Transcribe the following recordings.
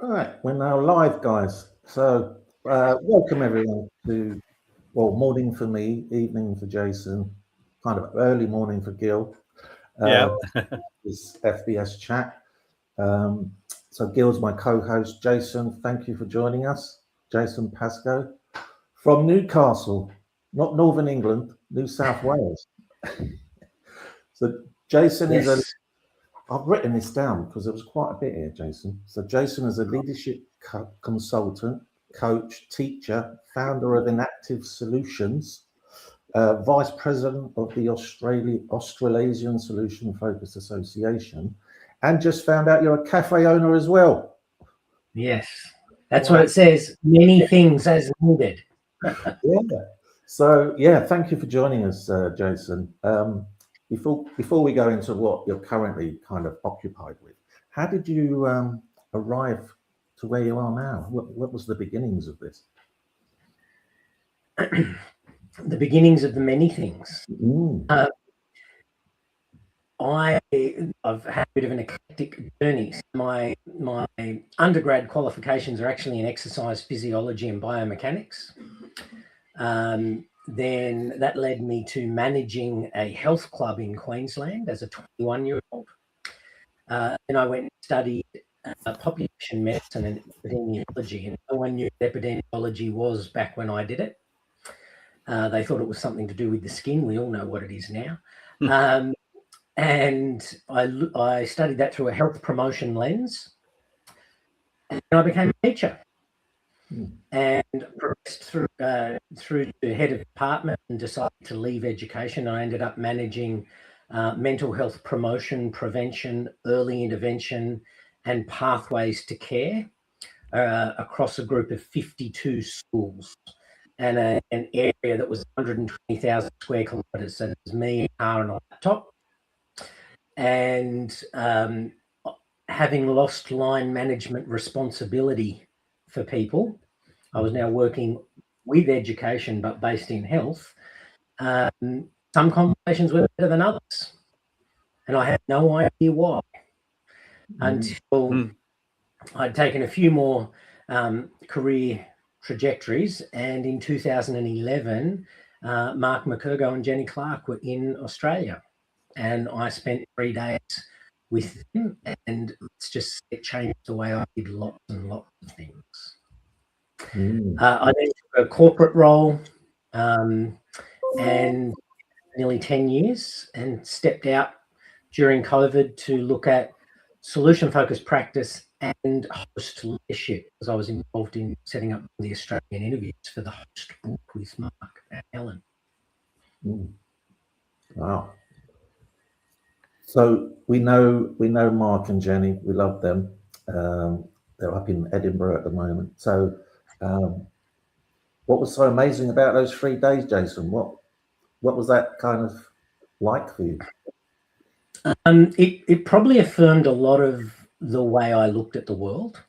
All right, we're now live, guys. So, welcome everyone to, well, morning for me, evening for Jason, kind of early morning for Gil. Yeah. This FBS Chat. Um, so, Gil's my co-host. Jason, thank you for joining us. Jason Pascoe from Newcastle, not Northern England, New South Wales. So, Jason is a Yes. I've written this down because there was quite a bit here, Jason. So Jason is a leadership consultant, coach, teacher, founder of Enactive Solutions, vice president of the Australasian Solution Focused Association, and just found out you're a cafe owner as well. Yes. That's Wow. what it says. Many things as needed. Yeah. So yeah, thank you for joining us, Jason. Before we go into what you're currently kind of occupied with, how did you arrive to where you are now? What was the beginnings of this? The beginnings of the many things. Mm. I've had a bit of an eclectic journey. My undergrad qualifications are actually in exercise physiology and biomechanics. Then that led me to managing a health club in Queensland as a 21-year-old. Then I went and studied population medicine and epidemiology, and no one knew what epidemiology was back when I did it. They thought it was something to do with the skin. We all know what it is now. And I studied that through a health promotion lens, and I became a teacher. And progressed through the head of department and decided to leave education. I ended up managing mental health promotion, prevention, early intervention, and pathways to care across a group of 52 schools and an area that was 120,000 square kilometres. So it was me, a car, and a laptop. And having lost line management responsibility for people, I was now working with education, but based in health. Some conversations were better than others. And I had no idea why until I'd taken a few more career trajectories. And in 2011, Mark McCurgo and Jenny Clark were in Australia. And I spent 3 days with them. And it changed the way I did lots and lots of things. I then took a corporate role and nearly 10 years and stepped out during COVID to look at solution-focused practice and host leadership, because I was involved in setting up the Australian interviews for the host book with Mark and Helen. Wow. So we know Mark and Jenny. We love them. They're up in Edinburgh at the moment. So what was so amazing about those 3 days, Jason? What was that kind of like for you? It probably affirmed a lot of the way I looked at the world.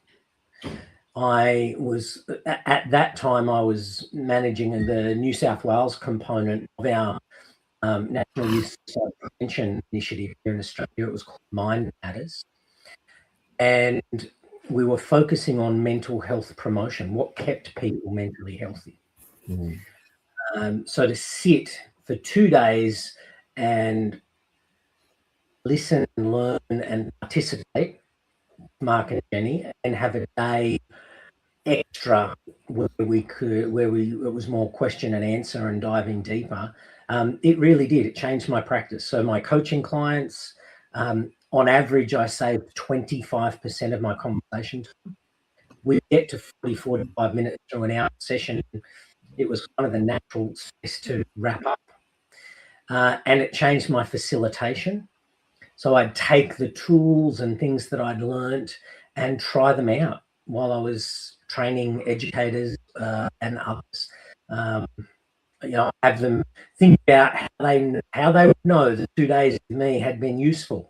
I was at that time I was managing the New South Wales component of our National Youth Suicide Prevention Initiative here in Australia. It was called Mind Matters, and we were focusing on mental health promotion, what kept people mentally healthy. So to sit for 2 days and listen and learn and participate, Mark and Jenny, and have a day extra where it was more question and answer and diving deeper. It really did. It changed my practice. So my coaching clients, on average, I saved 25% of my conversation time. We get to 45 minutes through an hour session. It was kind of the natural space to wrap up. And it changed my facilitation. So I'd take the tools and things that I'd learnt and try them out while I was training educators and others. Have them think about how they would know that 2 days with me had been useful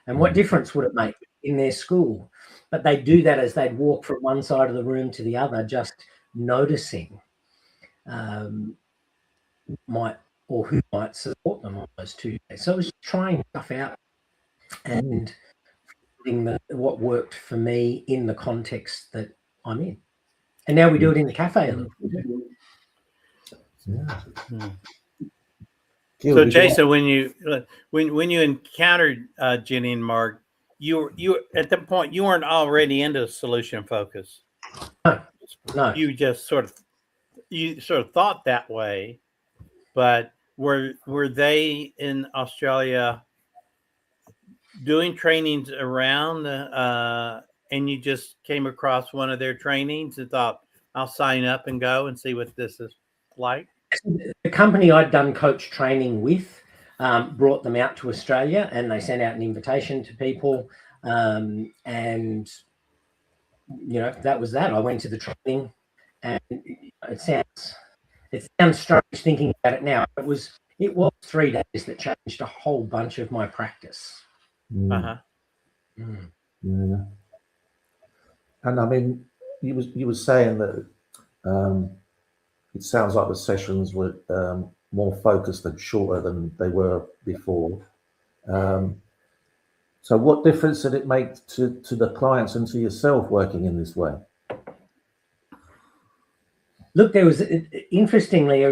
and what difference would it make in their school. But they'd do that as they'd walk from one side of the room to the other, just noticing who might support them on those 2 days. So it was trying stuff out. And what worked for me in the context that I'm in. And now we do it in the cafe a little bit. Yeah. So Jason, when you encountered Jenny and Mark, you at that point you weren't already into solution focus. No. You just sort of thought that way, but were they in Australia doing trainings around and you just came across one of their trainings and thought, I'll sign up and go and see what this is like? The company I'd done coach training with brought them out to Australia, and they sent out an invitation to people, and that was that. I went to the training, and it sounds strange thinking about it now. It was 3 days that changed a whole bunch of my practice. Yeah. And I mean, you were saying that it sounds like the sessions were more focused and shorter than they were before. So what difference did it make to the clients and to yourself working in this way? Look, there was, interestingly,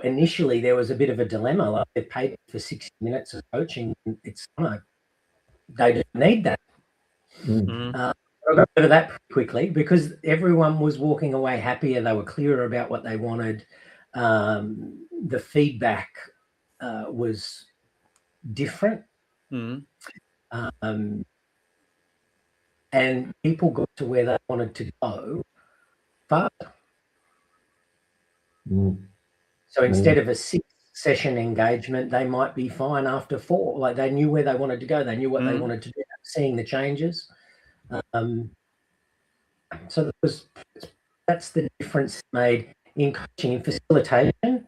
initially there was a bit of a dilemma. Like, they paid for 60 minutes of coaching. They didn't need that. I got over that pretty quickly because everyone was walking away happier. They were clearer about what they wanted. The feedback was different. And people got to where they wanted to go faster. So instead of a 6-session engagement, they might be fine after 4. Like, they knew where they wanted to go. They knew what they wanted to do, seeing the changes. So that's the difference made in coaching and facilitation,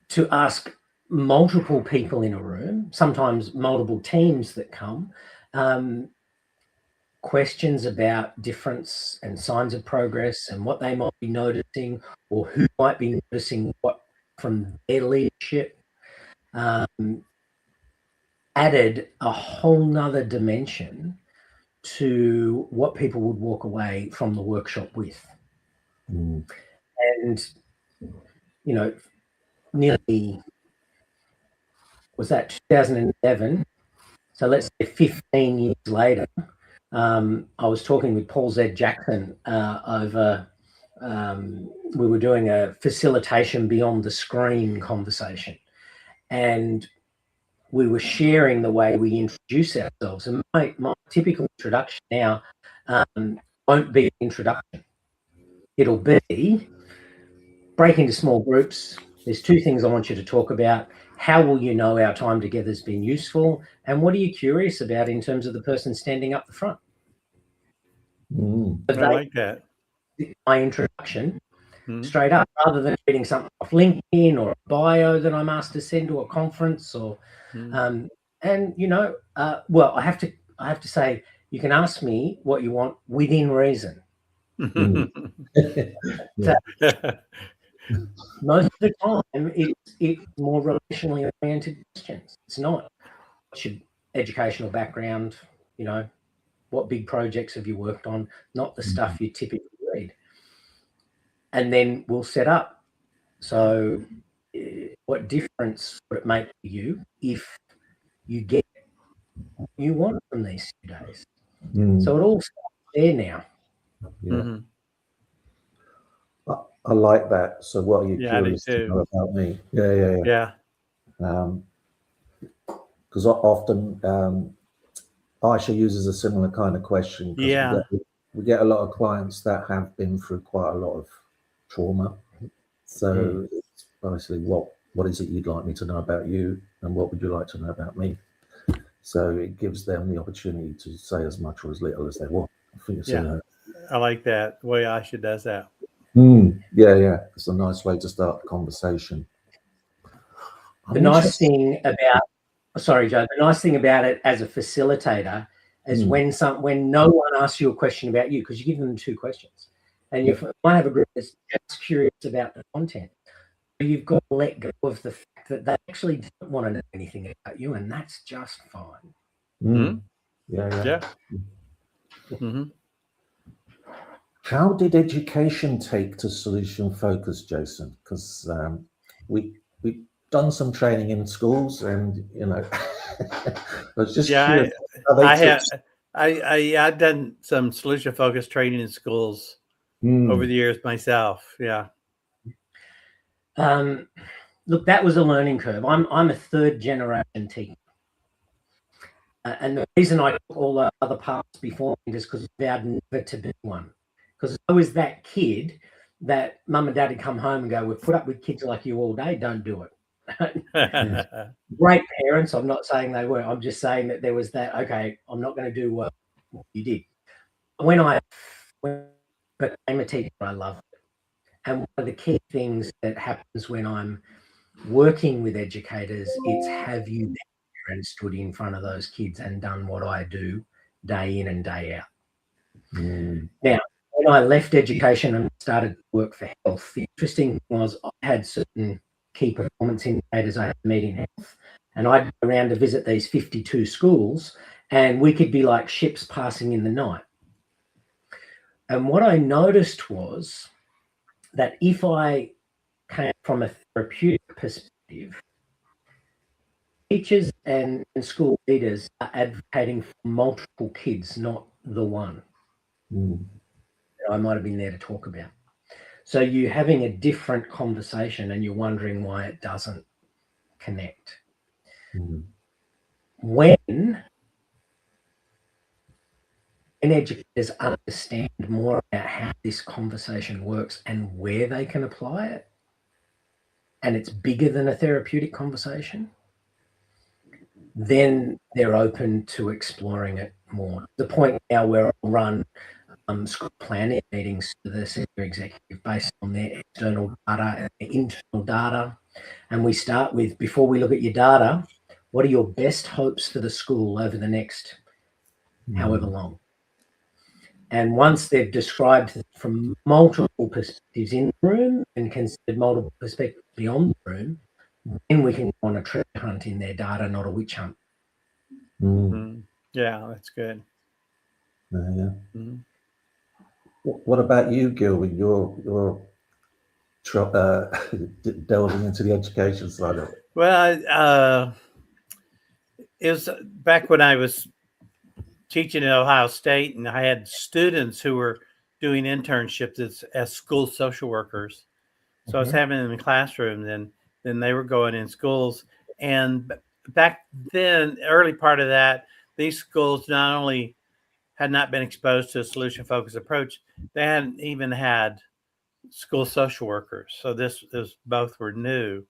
to ask multiple people in a room, sometimes multiple teams that come, questions about difference and signs of progress and what they might be noticing, or who might be noticing what from their leadership, added a whole nother dimension to what people would walk away from the workshop with. And, nearly, was that 2011? So let's say 15 years later, I was talking with Paul Z. Jackson over, we were doing a facilitation beyond the screen conversation, and we were sharing the way we introduce ourselves. And my typical introduction now won't be an introduction. It'll be break into small groups. There's 2 things I want you to talk about. How will you know our time together has been useful? And what are you curious about in terms of the person standing up the front? I like that. My introduction, straight up, rather than reading something off LinkedIn or a bio that I'm asked to send to a conference, or well, I have to say, you can ask me what you want within reason. Most of the time, it's more relationally oriented questions. It's not what's your educational background, what big projects have you worked on, not the stuff you typically read. And then we'll set up. So what difference would it make for you if you get what you want from these 2 days? So it all starts there now. I like that. So what are you curious to know about me? Yeah. Because often Aisha uses a similar kind of question. We get a lot of clients that have been through quite a lot of trauma. So it's obviously, what is it you'd like me to know about you, and what would you like to know about me? So it gives them the opportunity to say as much or as little as they want. I think it's I like that, the way Aisha does that. Yeah. It's a nice way to start the conversation. The nice thing about it as a facilitator is when no one asks you a question about you, because you give them 2 questions, and you might have a group that's just curious about the content. You've got to let go of the fact that they actually don't want to know anything about you, and that's just fine. Yeah. Mm-hmm. How did education take to solution focus, Jason? Because we've done some training in schools, and I was just curious how they took. I've done some solution focused training in schools over the years myself. Yeah. Look, that was a learning curve. I'm a third generation teacher. And the reason I took all the other parts before is because I vowed never to be one. Because I was that kid that mum and dad would come home and go, we've put up with kids like you all day, don't do it. Great parents, I'm not saying they were. I'm just saying that there was that, okay, I'm not going to do what you did. When I became a teacher, I loved it. And one of the key things that happens when I'm working with educators, it's have you been there and stood in front of those kids and done what I do day in and day out. Now, when I left education and started to work for health, the interesting thing was I had certain key performance indicators I had to meet in health, and I'd go around to visit these 52 schools, and we could be like ships passing in the night. And what I noticed was that if I came from a therapeutic perspective, teachers and school leaders are advocating for multiple kids, not the one that I might have been there to talk about. So you're having a different conversation and you're wondering why it doesn't connect. When educators understand more about how this conversation works and where they can apply it, and it's bigger than a therapeutic conversation, then they're open to exploring it more. The point now where I'll run school planning meetings to the senior executive based on their external data and their internal data. And we start with, before we look at your data, what are your best hopes for the school over the next however long? And once they've described from multiple perspectives in the room and considered multiple perspectives beyond the room, then we can go on a treasure hunt in their data, not a witch hunt. Yeah, that's good. What about you, Gil, with your delving into the education side of it? Well, it was back when I was teaching at Ohio State, and I had students who were doing internships as school social workers. So I was having them in classrooms, and then they were going in schools. And back then, early part of that, these schools not only had not been exposed to a solution-focused approach, they hadn't even had school social workers. So this both were new,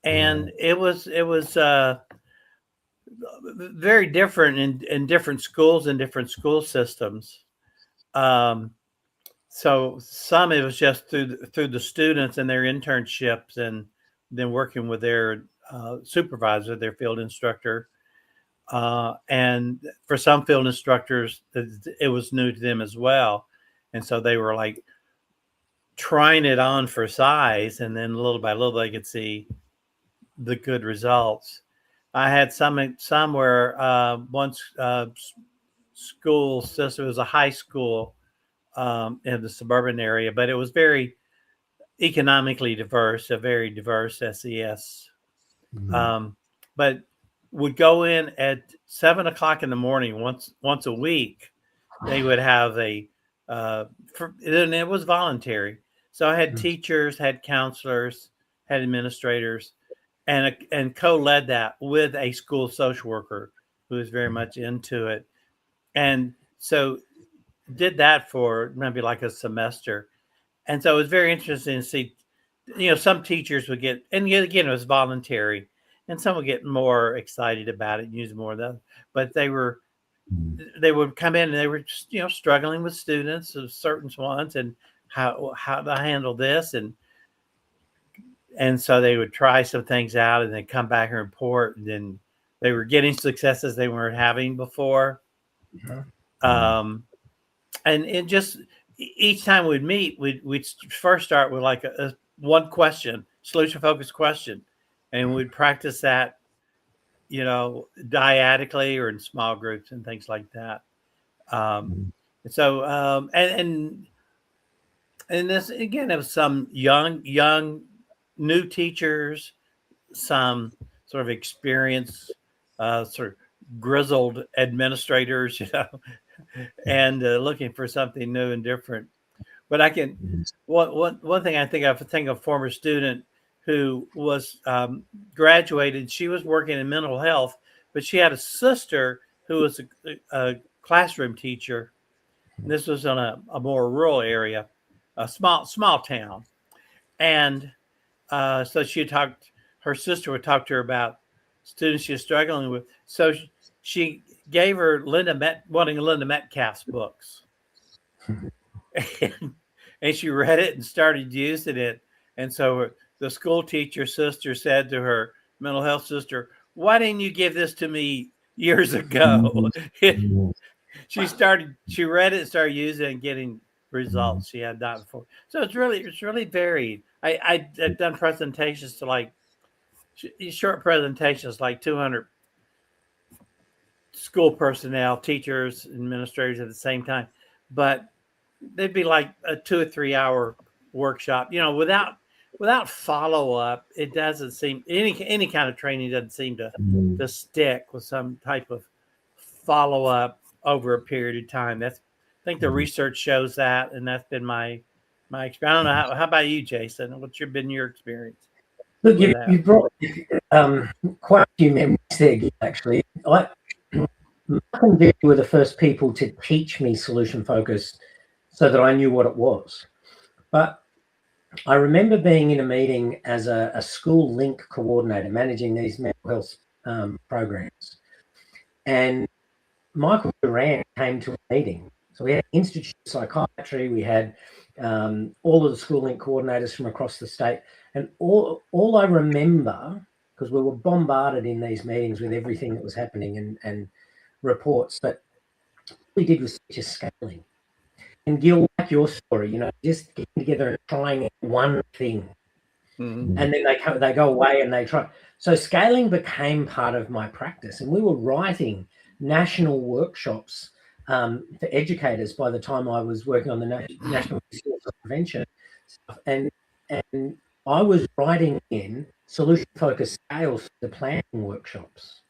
and it was very different in different schools and different school systems. So some it was just through the students and their internships, and then working with their supervisor, their field instructor. And for some field instructors, it was new to them as well. And so they were like trying it on for size, and then little by little they could see the good results. I had some where once school system, it was a high school in the suburban area, but it was very economically diverse, a very diverse SES. But would go in at 7 o'clock in the morning once a week. They would have and it was voluntary. So I had teachers, had counselors, had administrators, and co-led that with a school social worker who was very much into it. And so did that for maybe like a semester. And so it was very interesting to see, some teachers would get, and again, it was voluntary, and some would get more excited about it and use more of that. But they would come in and they were just, struggling with students of certain ones and how to handle this. And so they would try some things out and then come back and report. And then they were getting successes they weren't having before. And it just, each time we'd meet, we'd first start with like a one question, solution focused question. And we'd practice that dyadically or in small groups and things like that. So and this again, it was some young new teachers, some sort of experienced, sort of grizzled administrators, and looking for something new and different. But I can one thing I think of a former student who was graduated. She was working in mental health, but she had a sister who was a classroom teacher. And this was in a more rural area, a small town, and so her sister would talk to her about students she was struggling with. So she gave her wanting Linda Metcalf's books. And she read it and started using it. And so the school teacher sister said to her mental health sister, "Why didn't you give this to me years ago?" She read it, started using it and getting results she had not before. So it's really varied. I've done presentations to like short presentations, like 200 school personnel, teachers, administrators at the same time, but they'd be like a 2 or 3 hour workshop, without follow up. It doesn't seem any kind of training doesn't seem to stick with some type of follow up over a period of time. I think the research shows that, and that's been my experience. I don't know how about you, Jason? What's been your experience? Look, you brought quite a few memories there, actually. Mark and Vic were the first people to teach me solution focus so that I knew what it was. But I remember being in a meeting as a school link coordinator managing these mental health programs. And Michael Duran came to a meeting. So we had Institute of Psychiatry, we had all of the school link coordinators from across the state. And all I remember, because we were bombarded in these meetings with everything that was happening and reports, but all we did was just scaling. And Gil, like your story, just getting together and trying one thing. And then they go away and they try. So scaling became part of my practice. And we were writing national workshops for educators by the time I was working on the National Resource Prevention stuff. And I was writing in solution-focused scales for the planning workshops.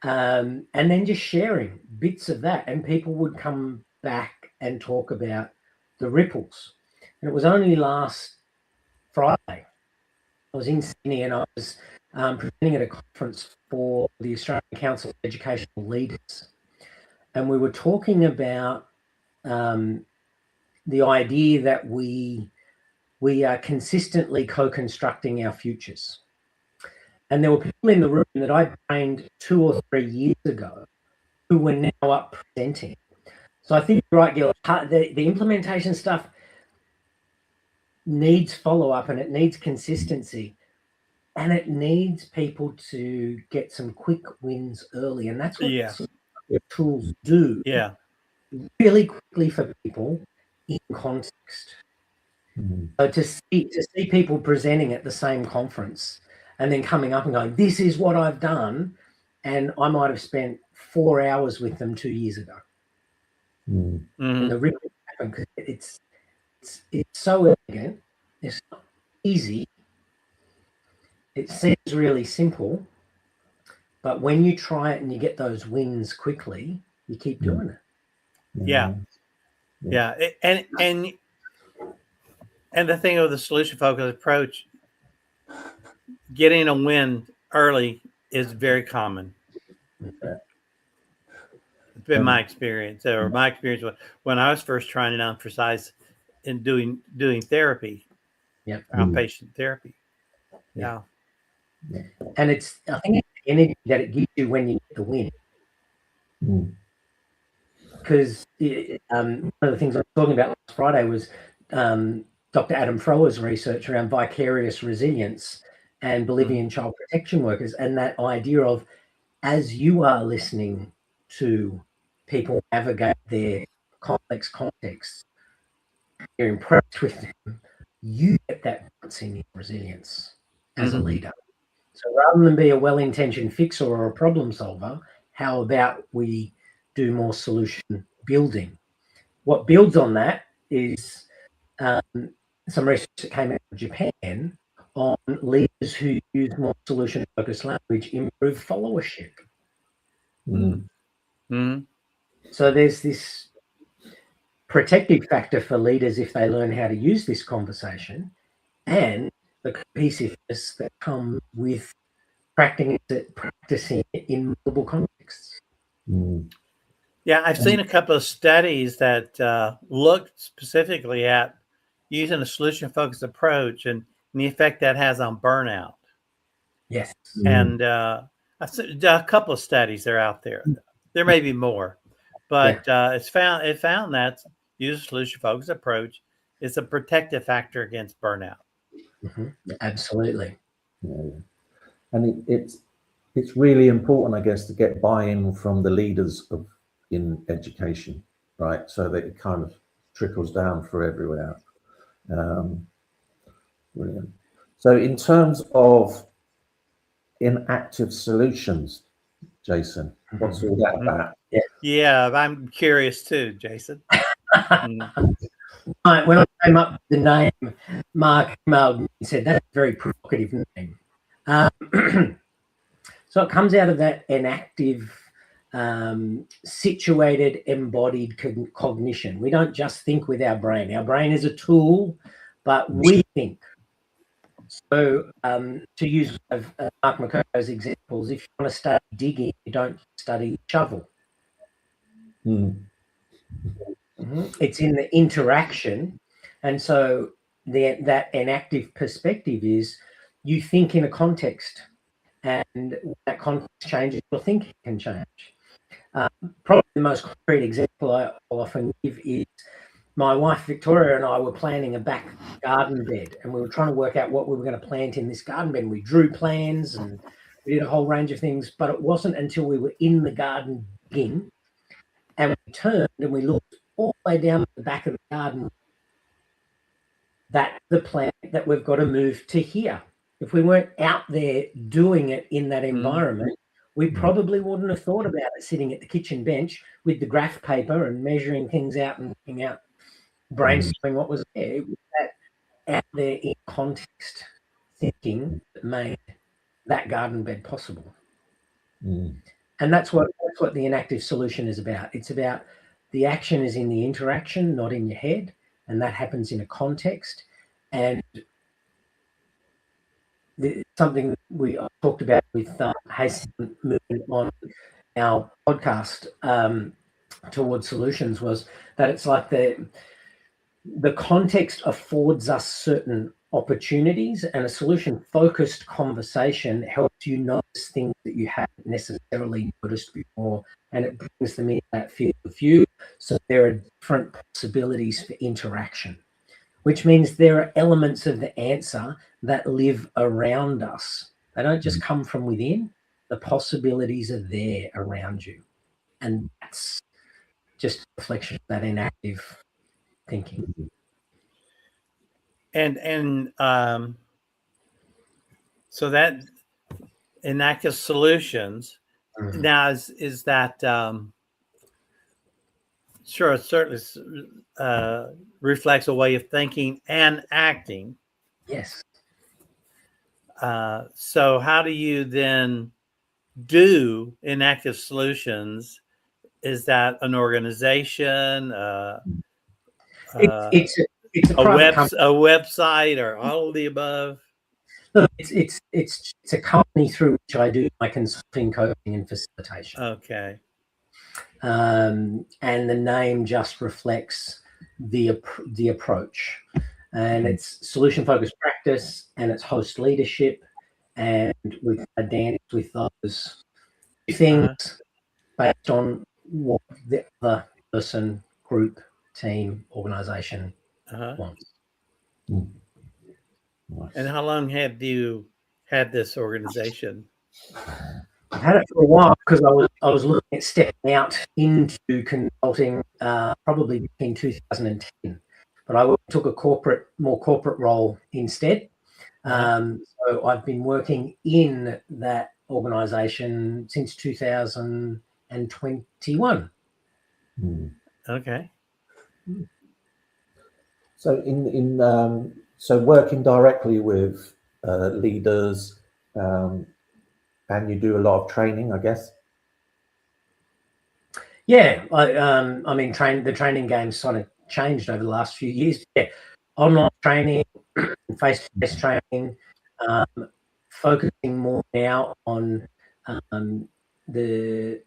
And then just sharing bits of that. And people would come back and talk about the ripples. And it was only last Friday, I was in Sydney and I was presenting at a conference for the Australian Council of Educational Leaders. And we were talking about the idea that we are consistently co-constructing our futures. And there were people in the room that I trained 2 or 3 years ago who were now up presenting. So I think you're right, Gil, the implementation stuff needs follow-up and it needs consistency and it needs people to get some quick wins early. And that's what the tools do really quickly for people in context. So to see people presenting at the same conference and then coming up and going, this is what I've done, and I might have spent 4 hours with them 2 years ago. And the ripple happened because it's so elegant, it's not easy, it seems really simple, but when you try it and you get those wins quickly, you keep doing it. And the thing of the solution focused approach, getting a win early is very common. It's been my experience, or my experience when I was first trying to emphasize in doing therapy, outpatient therapy. Yeah. And I think it's the energy that it gives you when you get the win. Because one of the things I was talking about last Friday was Dr. Adam Frower's research around vicarious resilience and Bolivian child protection workers, and that idea of, as you are listening to people navigate their complex contexts, you're impressed with them, you get that in your resilience as a leader. So rather than be a well-intentioned fixer or a problem solver, how about we do more solution building? What builds on that is some research that came out of Japan on leaders who use more solution-focused language improve followership. So there's this protective factor for leaders if they learn how to use this conversation, and the cohesiveness that comes with practicing it in multiple contexts. Yeah, I've seen a couple of studies that looked specifically at using a solution-focused approach and the effect that has on burnout. Yes. And I've seen a couple of studies that are out there. There may be more, but it found that use a solution-focused approach is a protective factor against burnout. Absolutely. And it's really important, I guess, to get buy-in from the leaders in education, right? So that it kind of trickles down for everywhere. Brilliant. So in terms of inactive solutions, Jason, what's all that about? Yeah, I'm curious too, Jason. When I came up with the name, Mark emailed me and said, that's a very provocative name. So it comes out of that enactive, situated, embodied cognition. We don't just think with our brain. Our brain is a tool, but we think. So to use Mark McCurko's examples, if you want to study digging, you don't study shovel. It's in the interaction. And so that enactive perspective is you think in a context, and when that context changes, your thinking can change. Probably the most concrete example I often give is my wife Victoria and I were planning a back garden bed, and we were trying to work out what we were going to plant in this garden bed. We drew plans and we did a whole range of things, but it wasn't until we were in the garden digging and we turned and we looked all the way down the back of the garden that the plant that we've got to move to here. If we weren't out there doing it in that environment, we probably wouldn't have thought about it sitting at the kitchen bench with the graph paper and measuring things out and looking out, brainstorming what was there. It was that out there in context thinking that made that garden bed possible. And that's what the inactive solution is about. It's about the action is in the interaction, not in your head, and that happens in a context. And something we talked about with Jason on our podcast towards solutions was that it's like the context affords us certain opportunities, and a solution-focused conversation helps you notice things that you haven't necessarily noticed before, and it brings them in that field of view. So there are different possibilities for interaction, which means there are elements of the answer that live around us. They don't just come from within. The possibilities are there around you. And that's just a reflection of that inactive thinking. And so that inactive solutions now is that sure, it certainly reflects a way of thinking and acting. Yes. So how do you then do inactive solutions? Is that an organization? It's a website, or all of the above? Look, it's a company through which I do my consulting, coaching, and facilitation. Okay. And the name just reflects the approach, and it's solution-focused practice, and it's host leadership, and we've danced with those things based on what the other person, group, team, organization wants. And how long have you had this organization? I've had it for a while because I was looking at stepping out into consulting probably in 2010, but I took a more corporate role instead. So I've been working in that organisation since 2021. Okay. So so working directly with leaders, and you do a lot of training, I guess. Yeah, I mean, the training game's sort of changed over the last few years. Yeah, online training, face-to-face training, focusing more now on the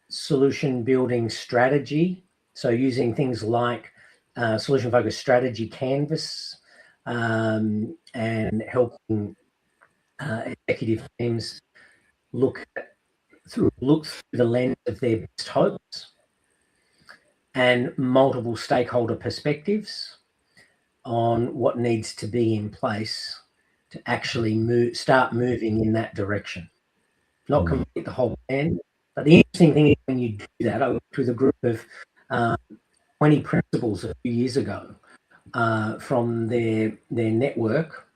solution building strategy. So using things like solution focused strategy canvas, and helping executive teams look through the lens of their best hopes and multiple stakeholder perspectives on what needs to be in place to actually start moving in that direction. Not complete the whole plan, but the interesting thing is when you do that, I worked with a group of 20 principals a few years ago from their network,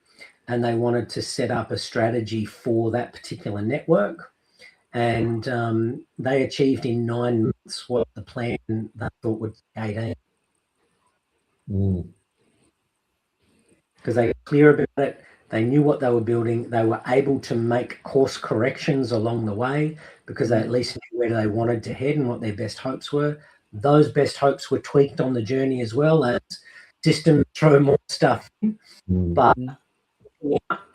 and they wanted to set up a strategy for that particular network. And they achieved in 9 months what the plan they thought would take 18. Because they were clear about it, they knew what they were building, they were able to make course corrections along the way because they at least knew where they wanted to head and what their best hopes were. Those best hopes were tweaked on the journey as well as systems throw more stuff in, but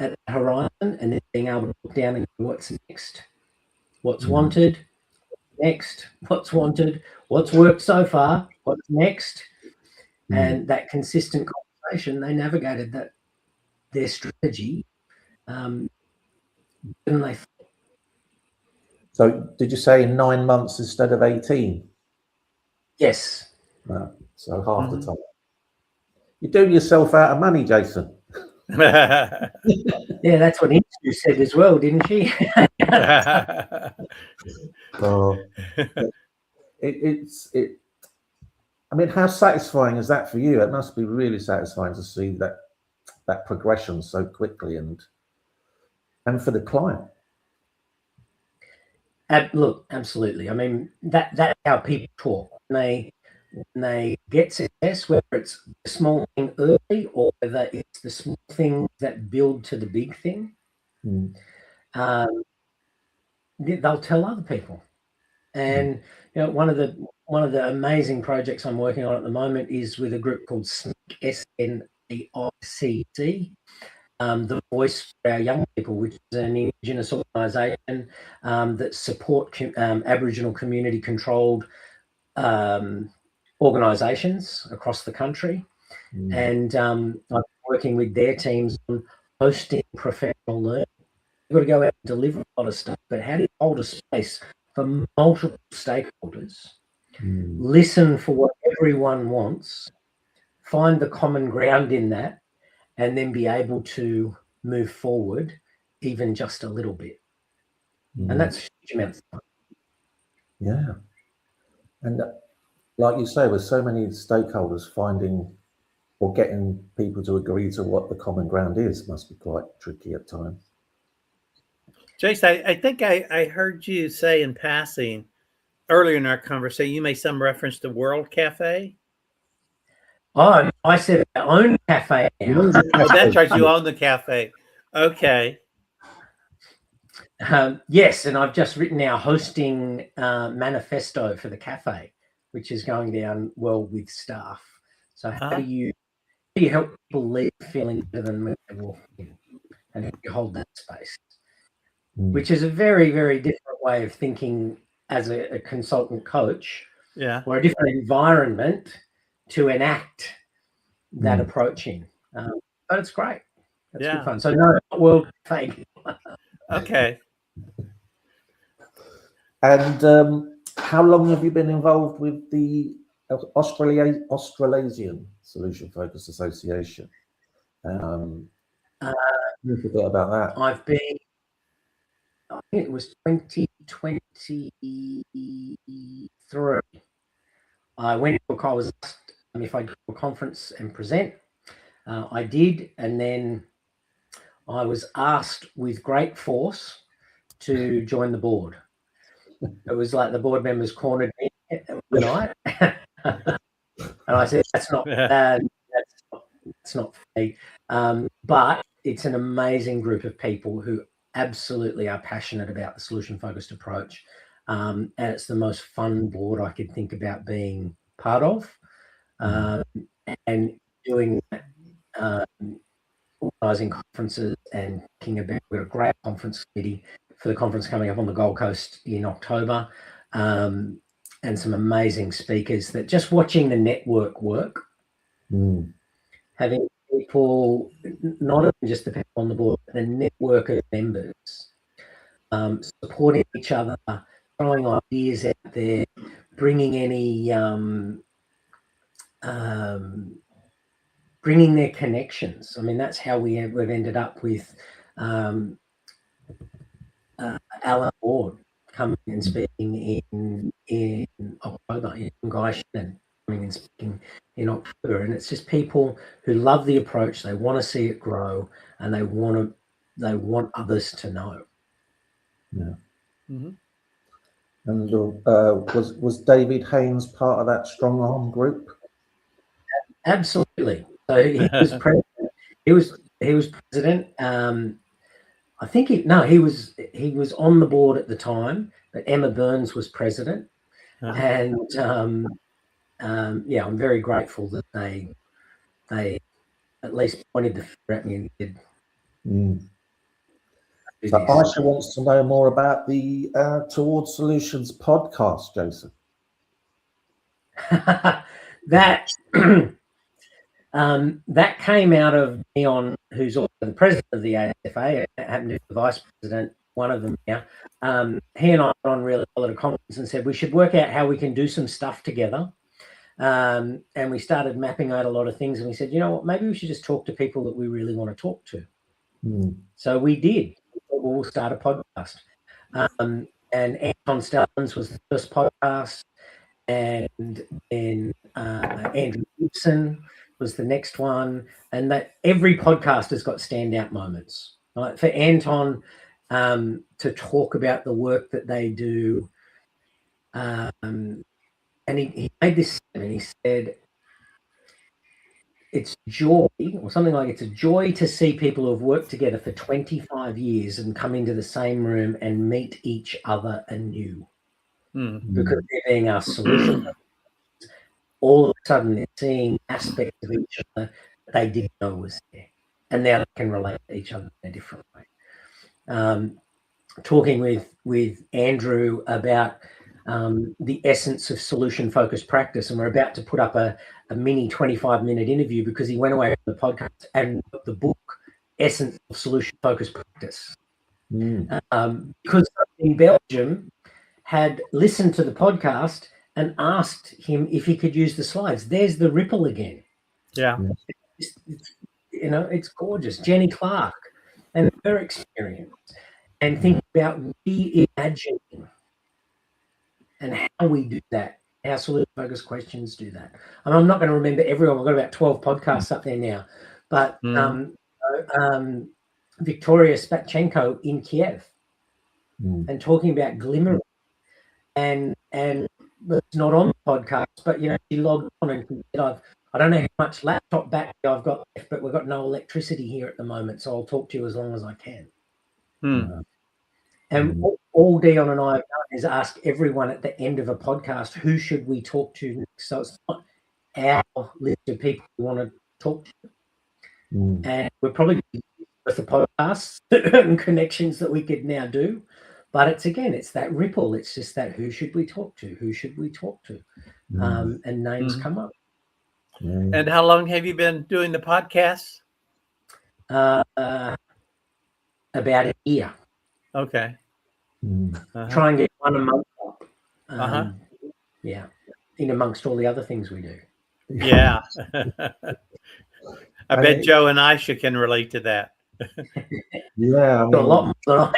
at the horizon and then being able to look down and go, what's next? What's wanted? Next? What's wanted? What's worked so far? What's next? And that consistent conversation, they navigated their strategy. So did you say in 9 months instead of 18? Yes. So half the time. You're doing yourself out of money, Jason. Yeah, that's what Enactive said as well, didn't she? I mean, how satisfying is that for you? It must be really satisfying to see that progression so quickly, and for the client. Look, absolutely. I mean, that's how people talk. When they get success, whether it's a small thing early or whether it's the small things that build to the big thing, they'll tell other people. And you know, one of the amazing projects I'm working on at the moment is with a group called SNIC, SNICC, the Voice for Our Young People, which is an Indigenous organisation that support Aboriginal community-controlled organisations across the country. And I'm working with their teams on hosting professional learning. You've got to go out and deliver a lot of stuff, but how do you hold a space for multiple stakeholders, listen for what everyone wants, find the common ground in that, and then be able to move forward even just a little bit. And that's a huge amount of time. Yeah. And like you say, with so many stakeholders, finding or getting people to agree to what the common ground is must be quite tricky at times. Jason, I think I heard you say in passing earlier in our conversation, you made some reference to World Cafe. Oh, I said our own cafe now. Oh, that's right. You own the cafe. Okay. Yes, and I've just written our hosting manifesto for the cafe, which is going down well with staff. So how do you help people leave feeling better than when they walk in, and how do you hold that space? Which is a very, very different way of thinking as a consultant coach, or a different environment to enact that approach in. But it's great. That's good fun. So no, World Cafe. Okay. And how long have you been involved with the Australasian Solution Focused Association? A bit about that. I think it was 2023. I went to I was asked if I'd go to a conference and present. I did, and then I was asked with great force to join the board. It was like the board members cornered me one night, and I said, "That's not that's not me." But it's an amazing group of people who absolutely are passionate about the solution-focused approach, and it's the most fun board I could think about being part of, and doing that. Organising conferences and thinking about, we've got a great conference committee for the conference coming up on the Gold Coast in October, and some amazing speakers. That just watching the network work, having people, not even just the people on the board, but the network of members, supporting each other, throwing ideas out there, bringing any bringing their connections. I mean, that's how we've ended up with Alan Ward coming and speaking in October, in Guyton, and coming and speaking in October. And it's just people who love the approach, they want to see it grow, and they want others to know. Yeah. Mm-hmm. And was David Haynes part of that strong arm group? Absolutely. So he was president. He was president. I think he was on the board at the time, but Emma Burns was president. And I'm very grateful that they at least pointed the finger at me and did. So Aisha wants to know more about the Towards Solutions podcast, Jason. That that came out of Neon, who's also the president of the ASFA, happened to be the vice president, one of them now. He and I went on really well at a conference and said we should work out how we can do some stuff together. And we started mapping out a lot of things, and we said, you know what, maybe we should just talk to people that we really want to talk to. So we did. We'll start a podcast. And Anton Stellans was the first podcast, and then Andrew Gibson was the next one, and that every podcast has got standout moments. Right? For Anton to talk about the work that they do, and he made this statement. He said, "It's joy," or something like, "It's a joy to see people who have worked together for 25 years and come into the same room and meet each other anew." Because they're being our solution. All of a sudden, they're seeing aspects of each other that they didn't know was there, and now they can relate to each other in a different way. Talking with Andrew about the essence of solution-focused practice, and we're about to put up a mini 25-minute interview because he went away from the podcast and wrote the book Essence of Solution-Focused Practice. Because in Belgium had listened to the podcast and asked him if he could use the slides. There's the ripple again. Yeah. It's gorgeous. Jenny Clark and her experience, and think about reimagining and how we do that, how solution-focused questions do that. And I'm not going to remember everyone. We've got about 12 podcasts up there now. But Victoria Spatchenko in Kiev, and talking about glimmering. And it's not on the podcast, but she logged on and said, I don't know how much laptop battery I've got left, but we've got no electricity here at the moment, so I'll talk to you as long as I can. And all Dion and I have done is ask everyone at the end of a podcast, who should we talk to next? So it's not our list of people we want to talk to. And we're probably with the podcasts and connections that we could now do. But it's that ripple. It's just that, who should we talk to? Who should we talk to? And names come up. And how long have you been doing the podcast? About a year. Okay. Try and get one a month up. Yeah. In amongst all the other things we do. Yeah. I bet Joe and Aisha can relate to that. Yeah. A lot more than I.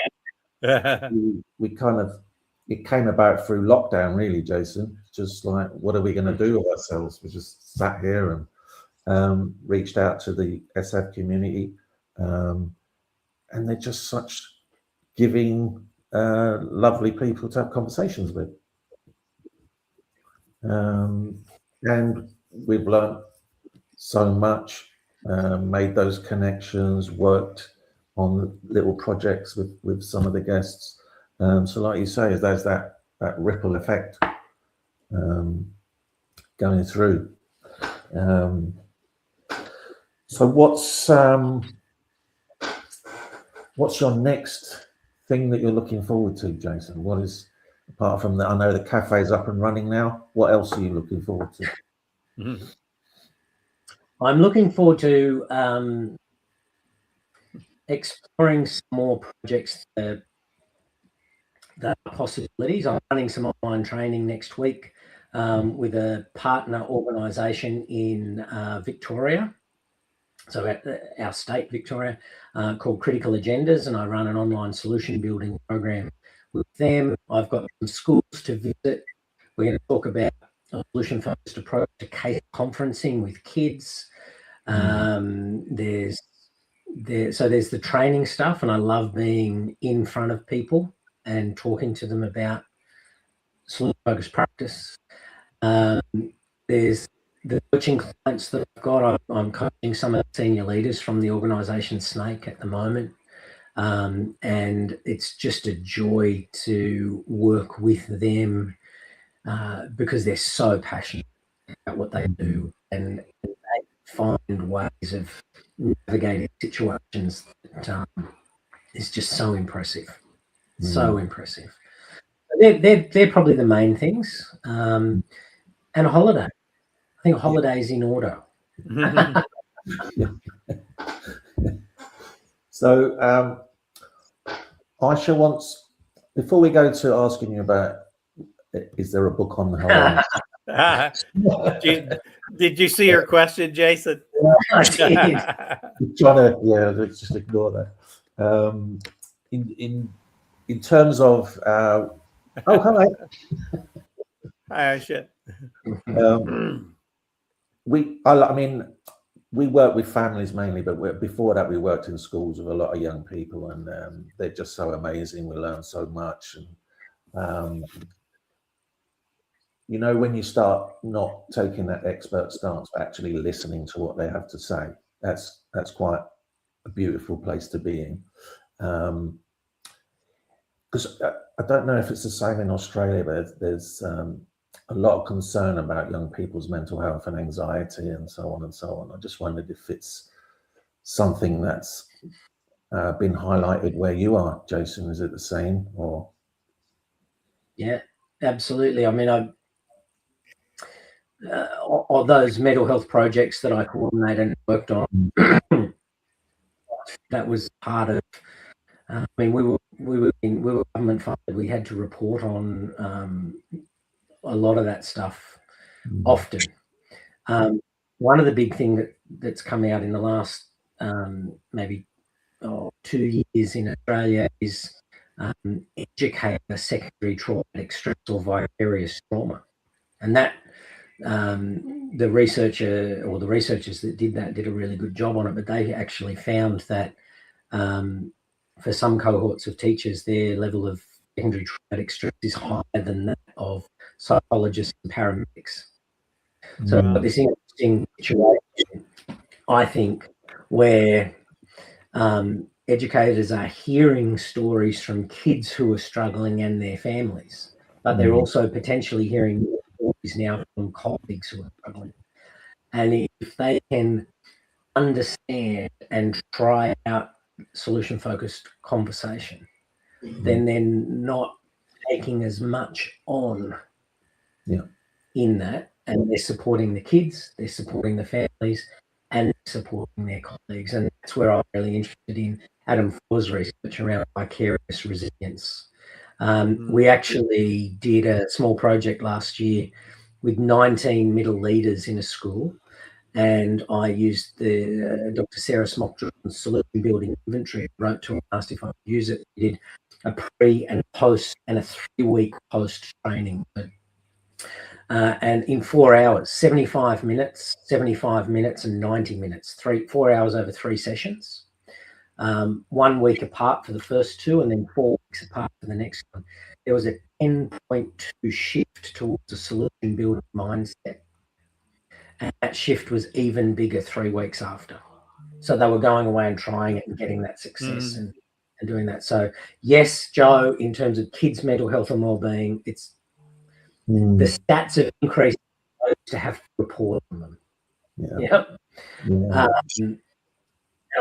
It came about through lockdown, really, Jason. Just like, what are we going to do with ourselves? We just sat here and reached out to the SF community, and they're just such giving, lovely people to have conversations with. And we've learned so much, made those connections, worked on little projects with some of the guests. So like you say, there's that ripple effect going through. So what's your next thing that you're looking forward to, Jason? What is, apart from that, I know the cafe's up and running now, what else are you looking forward to? Mm-hmm. I'm looking forward to exploring some more projects that are possibilities. I'm running some online training next week with a partner organisation in Victoria, so at our state, Victoria, called Critical Agendas, and I run an online solution building program with them. I've got some schools to visit. We're going to talk about a solution-focused approach to case conferencing with kids. There's the training stuff, and I love being in front of people and talking to them about solution-focused practice. There's the coaching clients that I've got. I'm coaching some of the senior leaders from the organisation Snake at the moment, and it's just a joy to work with them because they're so passionate about what they do, and they find ways of navigating situations that is just so impressive. So impressive. They're probably the main things. And a holiday. I think a holiday is in order. So Aisha wants, before we go to asking you about, is there a book on the horizon? Did you see her question, Jason? I did. Trying to, let's just ignore that. In terms of, oh, hello. Hi, shit. We work with families mainly, but before that, we worked in schools with a lot of young people, and they're just so amazing. We learn so much, and when you start not taking that expert stance, but actually listening to what they have to say, that's quite a beautiful place to be in. Because I don't know if it's the same in Australia, but there's a lot of concern about young people's mental health and anxiety and so on and so on. I just wondered if it's something that's been highlighted where you are, Jason. Is it the same? Or Yeah, absolutely. I mean, of those mental health projects that I coordinated and worked on, that was part of. We were government funded. We had to report on a lot of that stuff often. One of the big things that's come out in the last maybe 2 years in Australia is educate the secondary traumatic stress or vicarious trauma, and that the researcher or the researchers that did that did a really good job on it. But they actually found that for some cohorts of teachers, their level of secondary traumatic stress is higher than that of psychologists and paramedics. So this interesting situation, I think, where educators are hearing stories from kids who are struggling and their families, but they're also potentially hearing stories now from colleagues who are struggling. And if they can understand and try out solution-focused conversation, then they're not taking as much on in that, and they're supporting the kids, they're supporting the families, and supporting their colleagues. And that's where I'm really interested in Adam Ford's research around vicarious resilience. We actually did a small project last year with 19 middle leaders in a school, and I used the Dr. Sarah Smockdron's solution building inventory. I wrote to her, asked if I could use it. We did a pre and post and a 3-week post training. And in 4 hours, 75 minutes and 90 minutes, 4 hours over 3 sessions. 1 week apart for the first 2 and then 4 weeks apart for the next one. There was a 10.2 shift towards a solution building mindset. And that shift was even bigger 3 weeks after. So they were going away and trying it and getting that success and doing that. So yes, Joe, in terms of kids' mental health and wellbeing, it's the stats have increased to have to report on them. And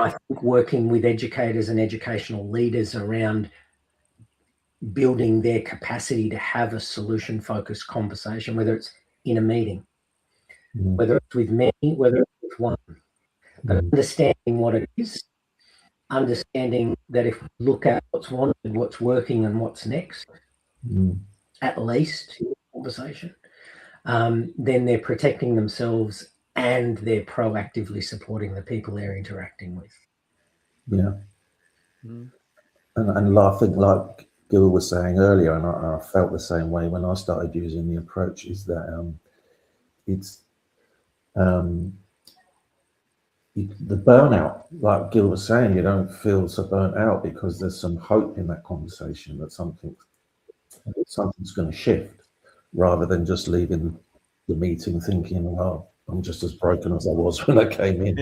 I think working with educators and educational leaders around building their capacity to have a solution-focused conversation, whether it's in a meeting, whether it's with many, whether it's with one, but understanding what it is, understanding that if we look at what's wanted, what's working and what's next, at least in the conversation, then they're protecting themselves and they're proactively supporting the people they're interacting with. And I think, like Gil was saying earlier, and I felt the same way when I started using the approach, is that it's the burnout, like Gil was saying, you don't feel so burnt out because there's some hope in that conversation that something's going to shift, rather than just leaving the meeting thinking, "Oh, I'm just as broken as I was when I came in."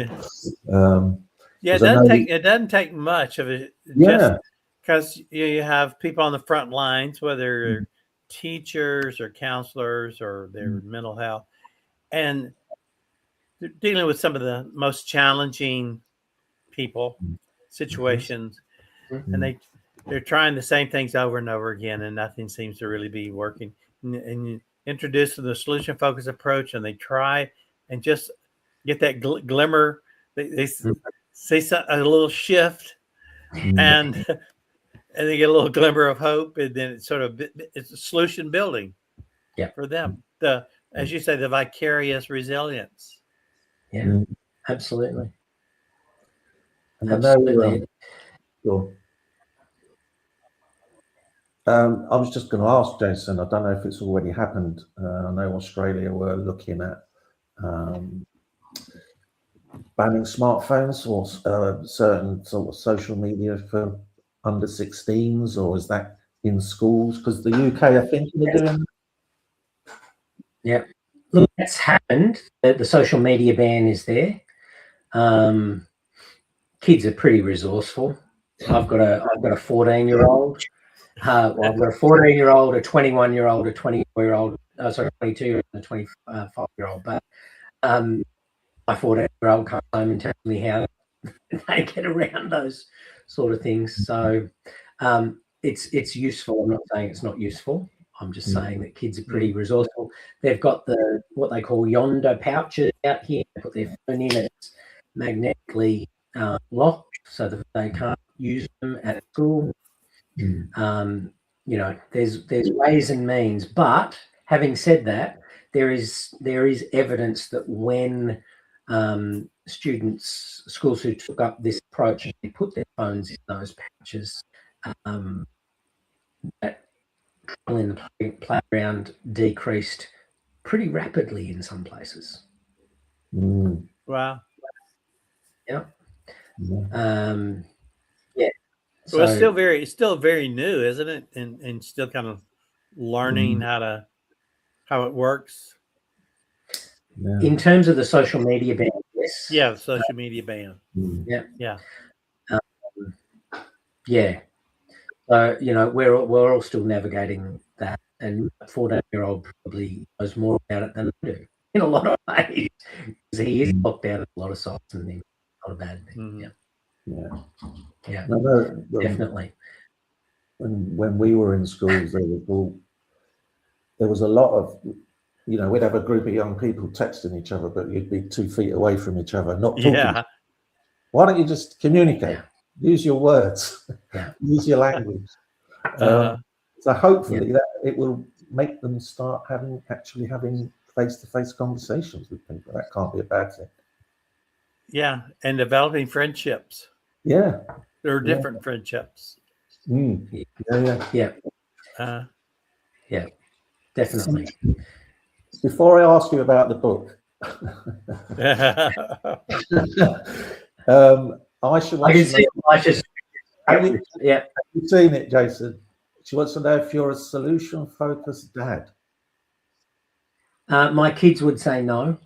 It doesn't take much of it. Just because you have people on the front lines, whether they're teachers or counselors or their mental health, and they're dealing with some of the most challenging people, situations, and they're trying the same things over and over again, and nothing seems to really be working. And you introduce the solution focused approach, and they try and just get that glimmer. They see a little shift, and they get a little glimmer of hope, and then it's a solution building for them. As you say, the vicarious resilience. Absolutely. And absolutely. I was just going to ask Jason, I don't know if it's already happened. I know Australia were looking at banning smartphones or certain sort of social media for under 16s, or is that in schools? Because the UK, I think, they're doing. Yeah, look, that's happened. The social media ban is there. Kids are pretty resourceful. I've got a 14-year-old. I've got a 14-year-old, a 21-year-old, a 24-year-old, 22-year-old, and a 25-year-old. But my 14-year-old comes home and tells me how they get around those sort of things. So it's useful. I'm not saying it's not useful. I'm just saying that kids are pretty resourceful. They've got what they call yonder pouches out here. They put their phone in, and it's magnetically locked so that they can't use them at school. There's ways and means, but having said that, there is evidence that when schools who took up this approach and they put their phones in those pouches, that trouble in the playground decreased pretty rapidly in some places. Wow. Yeah. So it's still very new, isn't it? And still kind of learning how it works. In terms of the social media ban, yes. Yeah, the social media ban. So we're all still navigating that, and a 14-year-old probably knows more about it than I do in a lot of ways, because he is locked out of a lot of sites and things. Not a bad thing. Definitely. When we were in schools, there was a lot of, we'd have a group of young people texting each other, but you'd be 2 feet away from each other, not talking. Why don't you just communicate? Use your words. Use your language. So hopefully that it will make them start having face-to-face conversations with people. That can't be a bad thing. Yeah, and developing friendships. Yeah. There are different friendships. Definitely. Before I ask you about the book, Aisha I wants can to see know, Aisha's. have you, Yeah. have you seen it, Jason? She wants to know if you're a solution-focused dad. My kids would say no.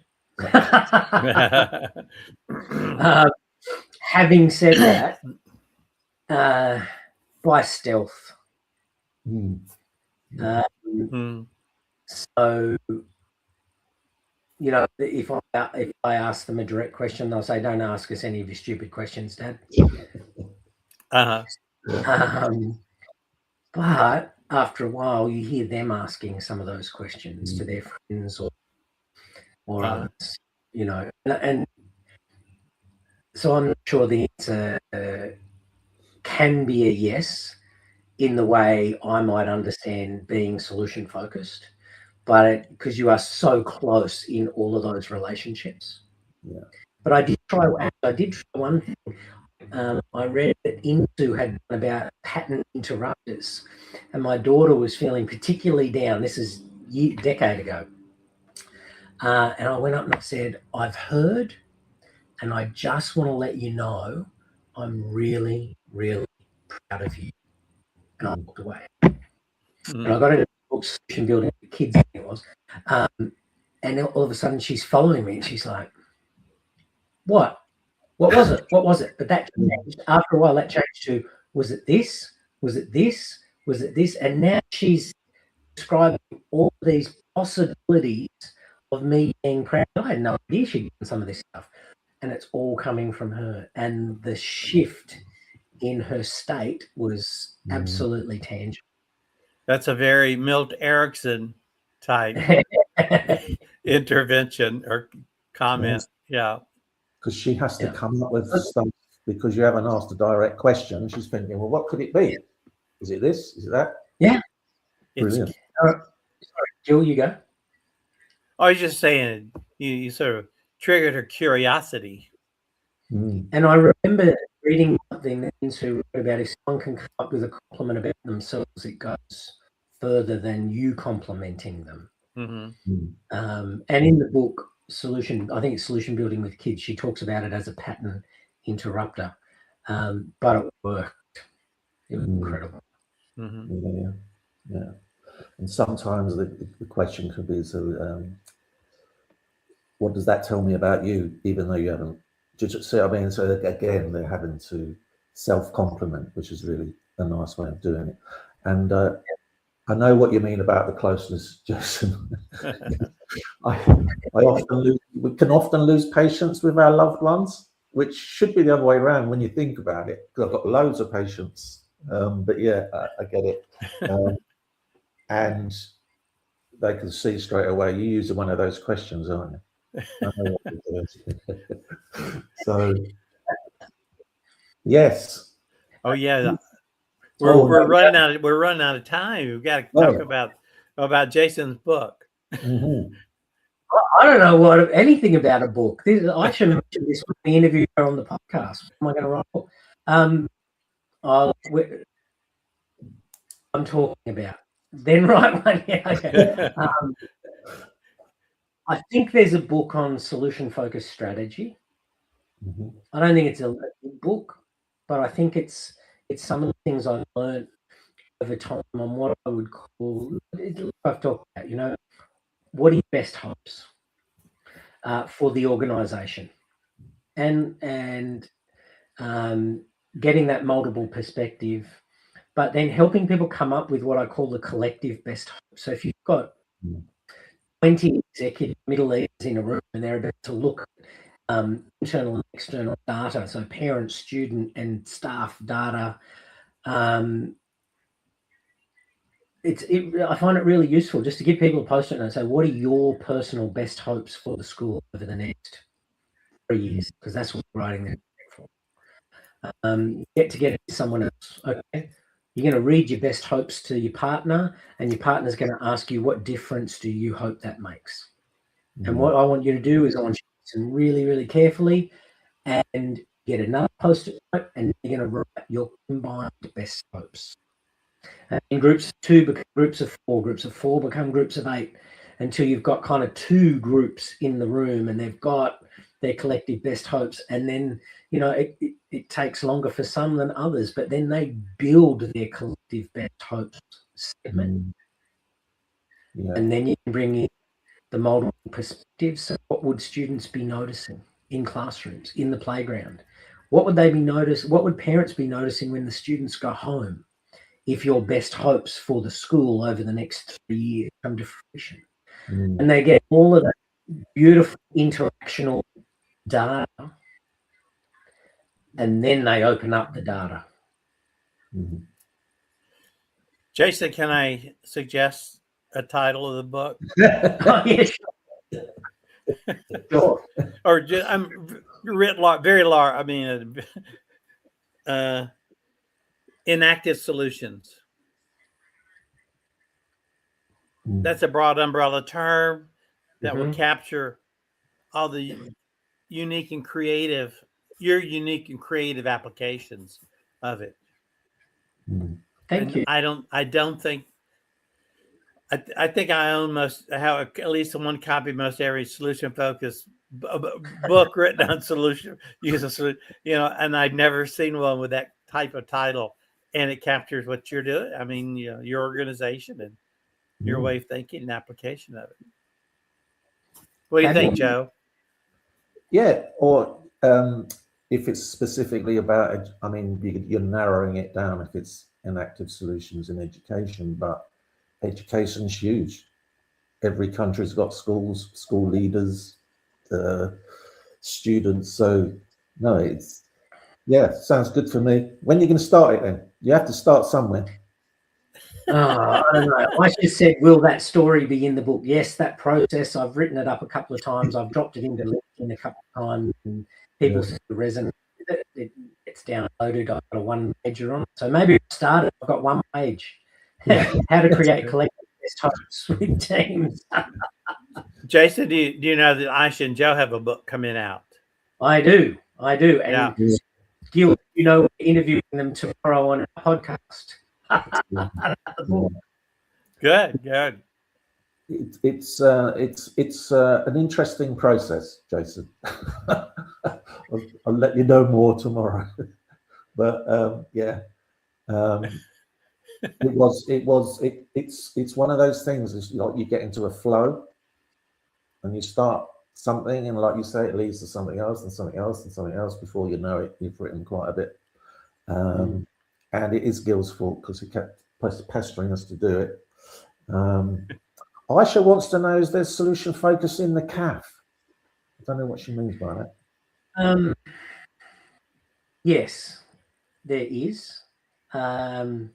Having said that, by stealth. Mm. So, you know, if I ask them a direct question, they'll say, "Don't ask us any of your stupid questions, Dad." But after a while, you hear them asking some of those questions to their friends or others, you know, and so I'm not sure the answer can be a yes in the way I might understand being solution focused, but because you are so close in all of those relationships. Yeah. But I did try one thing. I read that Insu had done about pattern interrupters, and my daughter was feeling particularly down. This is a decade ago. And I went up and I said, "I've heard, and I just want to let you know I'm really, really proud of you." And I walked away. And I got into the book Solution Building with Kids, it was. And all of a sudden she's following me and she's like, "What? What was it? What was it?" But that changed. After a while, that changed to, "Was it this? Was it this? Was it this?" And now she's describing all these possibilities of me being proud. I had no idea she'd done some of this stuff. And it's all coming from her. And the shift in her state was absolutely tangible. That's a very Milt Erickson type intervention or comment. Yeah. Because she has to come up with stuff because you haven't asked a direct question. She's thinking, well, what could it be? Is it this? Is it that? Yeah. Brilliant. Sorry, Jill, you go. I was just saying, you sort of triggered her curiosity. And I remember reading something that Insu wrote about if someone can come up with a compliment about themselves, it goes further than you complimenting them. And in the book, I think it's Solution Building with Kids, she talks about it as a pattern interrupter, but it worked. It was incredible. Yeah. And sometimes the question could be, so what does that tell me about you, even though you haven't? Do you see what I mean? So again, they're having to self-compliment, which is really a nice way of doing it. And I know what you mean about the closeness, Jason. I often we can often lose patience with our loved ones, which should be the other way around when you think about it, because I've got loads of patience. But yeah, I get it. And they can see straight away you're using one of those questions, aren't you? I know what you're doing. So yes. Oh yeah. We're running out. We're running out of time. We've got to talk about Jason's book. I don't know anything about a book. I should mention this when we interview her on the podcast. Am I going to write a book? I'm talking about. Then write one. Yeah, okay. I think there's a book on solution-focused strategy. I don't think it's a book, but I think it's some of the things I've learned over time on what I would call, I've talked about, you know, what are your best hopes for the organisation, and getting that multiple perspective, but then helping people come up with what I call the collective best hope. So if you've got 20 executive middle leaders in a room and they're about to look at internal and external data, so parent, student, and staff data, I find it really useful just to give people a post-it and say, what are your personal best hopes for the school over the next 3 years? Because that's what we're writing there for. Get together with someone else. Okay, you're going to read your best hopes to your partner, and your partner's going to ask you, what difference do you hope that makes? And what I want you to do is I want you to listen really, really carefully and get another post-it note, and you're going to write your combined best hopes. And in groups of 2 become groups of 4, groups of 4 become groups of 8, until you've got kind of 2 groups in the room, and they've got their collective best hopes. And then, you know, it takes longer for some than others, but then they build their collective best hopes segment. Yeah. And then you can bring in the multiple perspectives. So what would students be noticing in classrooms, in the playground? What would they be noticing? What would parents be noticing when the students go home if your best hopes for the school over the next 3 years come to fruition? And they get all of that beautiful interactional data, and then they open up the data. Jason, can I suggest a title of the book? Oh, yes. Sure. Or just, I'm writ large, very large. I mean, Enactive solutions. That's a broad umbrella term that would capture all the unique and creative applications of it. Thank you. I don't think. I think I own have at least one copy of most every solution focused book written on solution. And I've never seen one with that type of title, and it captures what you're doing. I mean, you know, your organization and your way of thinking and application of it. What do you think, Joe? Yeah, or if it's specifically about, I mean, you're narrowing it down if it's enactive solutions in education, but education's huge. Every country's got schools, school leaders, students. So no, sounds good for me. When are you going to start it then? You have to start somewhere. I don't know. I just said, will that story be in the book? Yes, that process. I've written it up a couple of times. I've dropped it into LinkedIn a couple of times, and people seem to resonate with it. It's downloaded. I've got a one-pager on it. So maybe I've started. I've got one page. How to create collective best hopes with teams. Jason, do you know that Aisha and Joe have a book coming out? I do. And yeah. Gil, you know, we're interviewing them tomorrow on our podcast. Good. It's an interesting process, Jason. I'll let you know more tomorrow. But it's one of those things. It's like you get into a flow, and you start something, and like you say, it leads to something else and something else and something else. Before you know it, you've written quite a bit. And it is Gil's fault because he kept pestering us to do it. Aisha wants to know, is there solution focus in the CAF? I don't know what she means by that. Yes, there is. And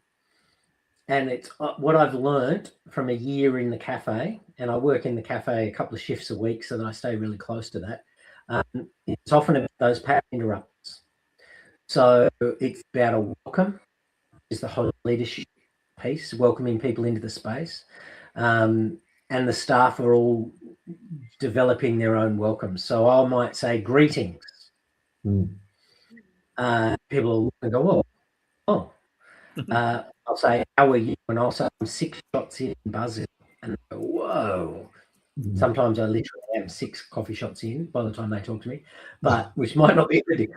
it's what I've learned from a year in the cafe, and I work in the cafe a couple of shifts a week so that I stay really close to that. It's often about those pattern interrupts. So it's about a welcome, is the whole leadership piece, welcoming people into the space. And the staff are all developing their own welcomes. So I might say greetings. People will go, oh. I'll say, how are you? And I'll say, I'm 6 shots in, buzzing. And they go, whoa. Sometimes I literally am 6 coffee shots in by the time they talk to me, but which might not be good.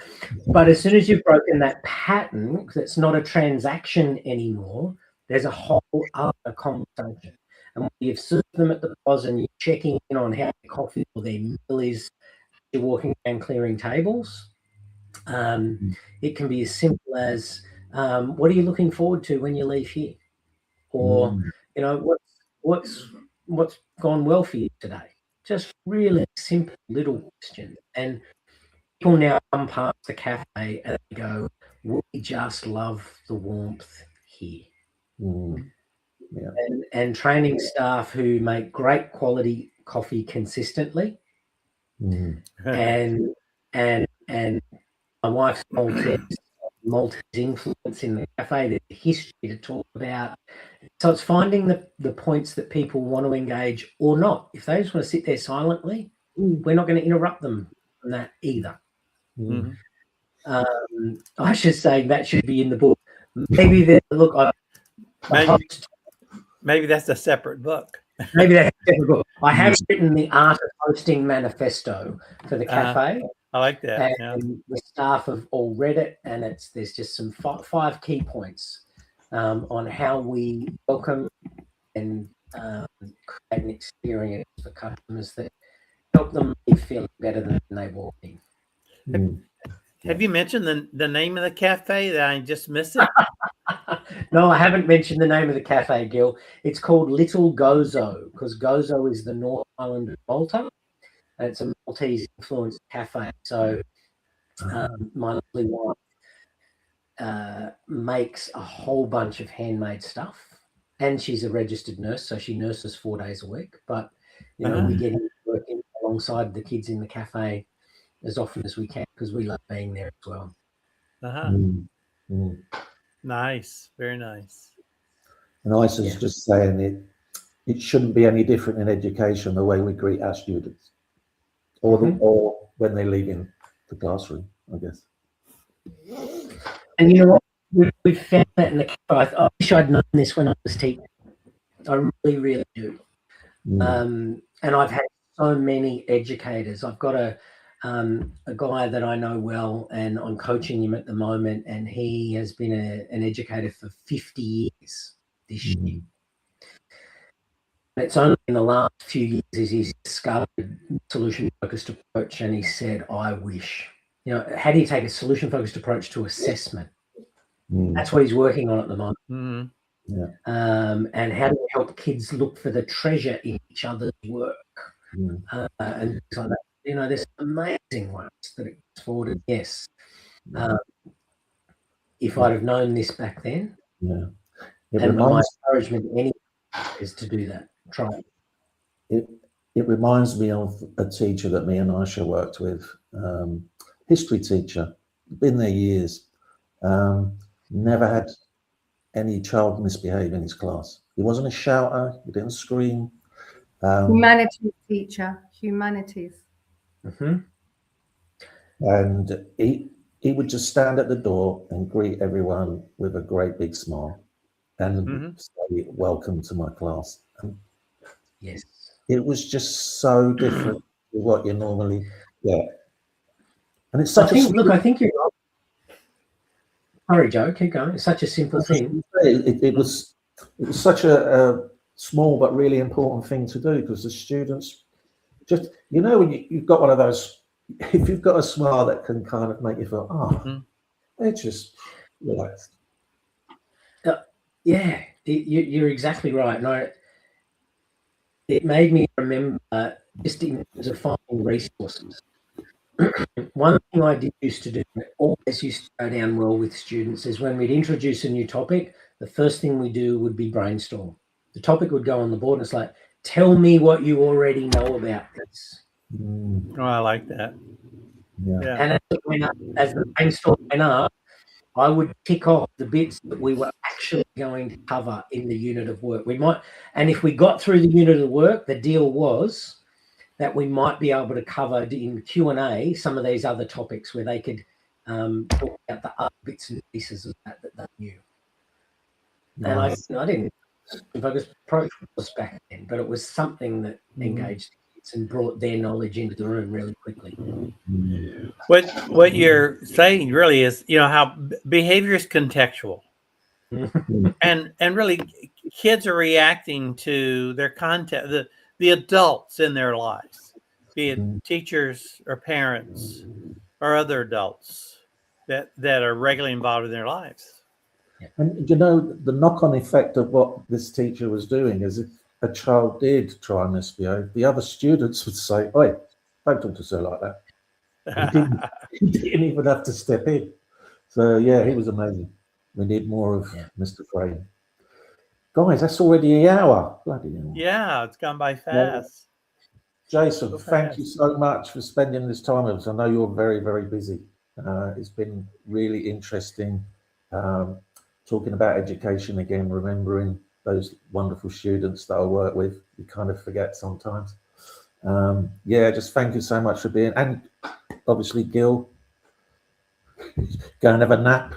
But as soon as you've broken that pattern, because it's not a transaction anymore, there's a whole other conversation. And when you've served them at the pause and you're checking in on how their coffee or their meal is, you're walking around clearing tables. It can be as simple as, what are you looking forward to when you leave here? Or, you know, what's gone well for you today? Just really simple little questions. And people now come past the cafe and they go, we just love the warmth here. Yeah. And training staff who make great quality coffee consistently. And my wife's Malta's influence in the cafe, there's a history to talk about. So it's finding the points that people want to engage or not. If they just want to sit there silently, we're not going to interrupt them from that either. I should say that should be in the book. Maybe maybe that's a separate book. Maybe that's difficult. I have written the art of hosting manifesto for the cafe. I like that. And the staff have all read it, and there's just some five key points on how we welcome and create an experience for customers that help them leave feeling better than they walk in. Have you mentioned the name of the cafe that I just missed it? No, I haven't mentioned the name of the cafe, Gil. It's called Little Gozo, because Gozo is the North Island of Malta, and it's a Maltese influenced cafe. So my lovely wife makes a whole bunch of handmade stuff, and she's a registered nurse, so she nurses 4 days a week. But we get working alongside the kids in the cafe as often as we can because we love being there as well. Nice, very nice. And I was just saying it shouldn't be any different in education the way we greet our students, or when they leave in the classroom, I guess. And you know what? We've found that in the cafe. I wish I'd known this when I was teaching. I really, really do. And I've had so many educators. I've got a guy that I know well, and I'm coaching him at the moment, and he has been an educator for 50 years this year. And it's only in the last few years he's discovered solution-focused approach, and he said, I wish. How do you take a solution-focused approach to assessment? That's what he's working on at the moment. And how do we help kids look for the treasure in each other's work? And things like that. There's amazing ones that it goes forward. And yes, if I'd have known this back then, and my encouragement anyway is to do that. Try it. It reminds me of a teacher that me and Aisha worked with, history teacher, been there years, never had any child misbehave in his class. He wasn't a shouter, he didn't scream. Humanities teacher, humanities. And he would just stand at the door and greet everyone with a great big smile and say, welcome to my class. And yes, it was just so different to what you normally get. And it's such I think you're right. Sorry, Joe, keep going. It's such a simple thing. It was such a small but really important thing to do, because the students just, when you've got one of those, if you've got a smile that can kind of make you feel, they're just relaxed. You're exactly right. No, it made me remember just in terms of finding resources. One thing I did used to do, always used to go down well with students, is when we'd introduce a new topic, the first thing we do would be brainstorm. The topic would go on the board, and it's like, tell me what you already know about this. Oh, I like that. Yeah. And as the brainstorm went up, I would tick off the bits that we were actually going to cover in the unit of work. And if we got through the unit of work, the deal was that we might be able to cover in Q&A some of these other topics where they could talk about the other bits and pieces of that they knew. Nice. And I didn't focus approach was back then, but it was something that engaged kids and brought their knowledge into the room really quickly. What you're saying really is, how behavior is contextual, and really kids are reacting to their content, the adults in their lives, be it teachers or parents or other adults that are regularly involved in their lives. And the knock-on effect of what this teacher was doing is, if a child did try and misbehave, the other students would say, "Oi, don't talk to sir like that." He didn't even have to step in. So he was amazing. We need more of Mr. Frame. Guys, that's already an hour. Bloody hell. Yeah, it's gone by fast. Jason, thank you so much for spending this time with us. I know you're very, very busy. It's been really interesting talking about education again, remembering those wonderful students that I work with. You kind of forget sometimes. Just thank you so much for being, and obviously Gil, go and have a nap.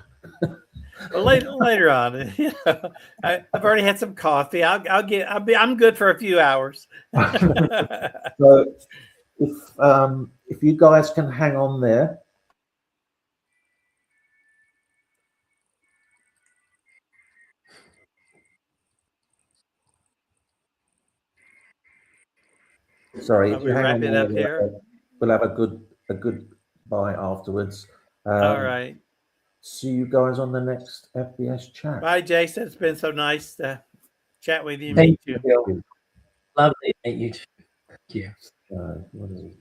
Well, later on, you know, I've already had some coffee. I'm good for a few hours. So if you guys can hang on there. Sorry, Are if we you hang on wrapping there, up here? we'll have a good bye afterwards. All right. See you guys on the next FBS chat. Bye, Jason. It's been so nice to chat with you. Thank Meet you. you. Lovely to meet you too. Thank you. What is it?